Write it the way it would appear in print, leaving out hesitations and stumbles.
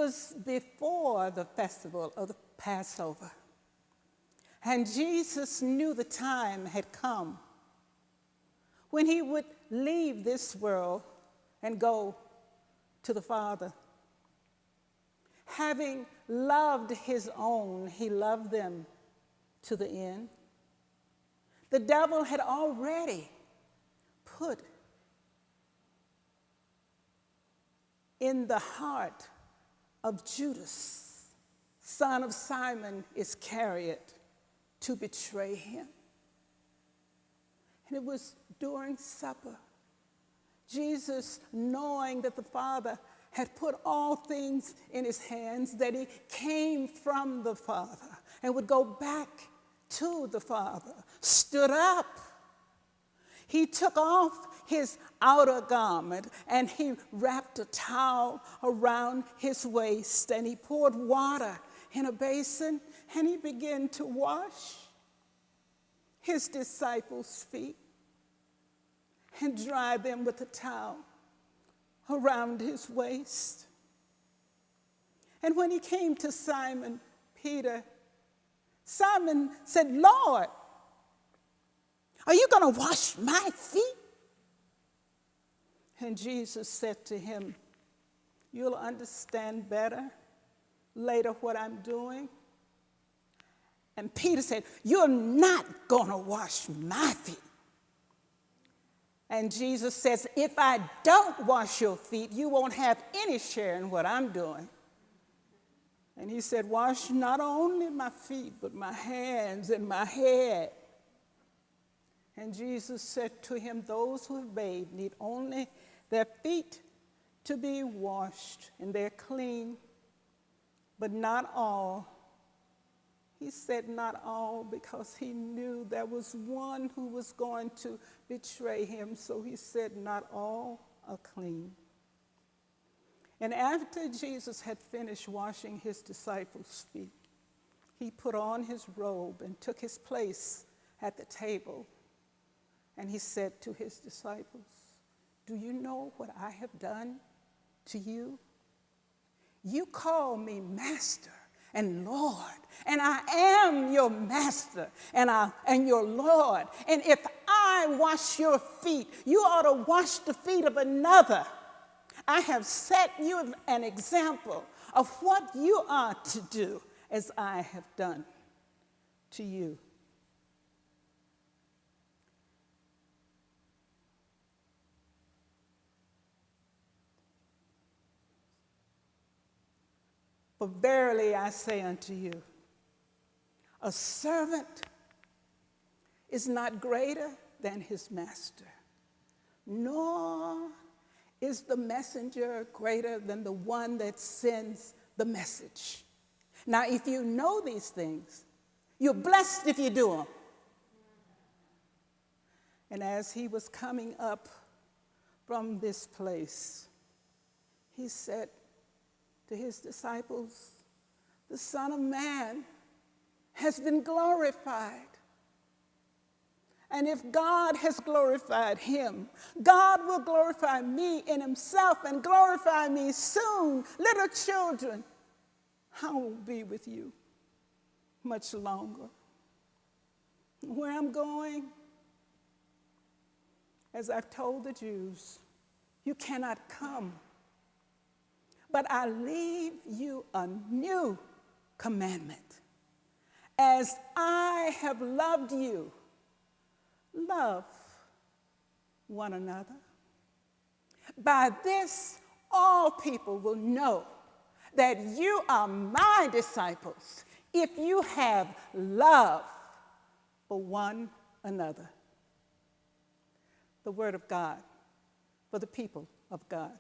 was before the festival of the Passover. And Jesus knew the time had come when he would leave this world and go to the Father. Having loved his own, he loved them to the end. The devil had already put in the heart of Judas, son of Simon Iscariot, to betray him. And it was during supper, Jesus, knowing that the Father had put all things in his hands, that he came from the Father and would go back to the Father, stood up. He took off his outer garment and he wrapped a towel around his waist, and he poured water in a basin and he began to wash his disciples' feet and dry them with a towel around his waist. And when he came to Simon Peter, Simon said, "Lord, are you going to wash my feet?" And Jesus said to him, "You'll understand better later what I'm doing." And Peter said, "You're not going to wash my feet." And Jesus says, "If I don't wash your feet, you won't have any share in what I'm doing." And he said, "Wash not only my feet, but my hands and my head." And Jesus said to him, "Those who have bathed need only their feet to be washed, and they're clean, but not all." He said not all because he knew there was one who was going to betray him. So he said not all are clean. And after Jesus had finished washing his disciples' feet, he put on his robe and took his place at the table. And he said to his disciples, "Do you know what I have done to you? You call me Master and Lord, and I am your Master and your Lord. And if I wash your feet, you ought to wash the feet of another. I have set you an example of what you are to do as I have done to you." For verily I say unto you, a servant is not greater than his master, nor is the messenger greater than the one that sends the message. Now, if you know these things, you're blessed if you do them. And as he was coming up from this place, he said to his disciples, "The Son of Man has been glorified. And if God has glorified him, God will glorify me in himself and glorify me soon. Little children, I won't be with you much longer." Where I'm going, as I've told the Jews, you cannot come. But I leave you a new commandment. As I have loved you, love one another. By this, all people will know that you are my disciples if you have love for one another. The word of God for the people of God.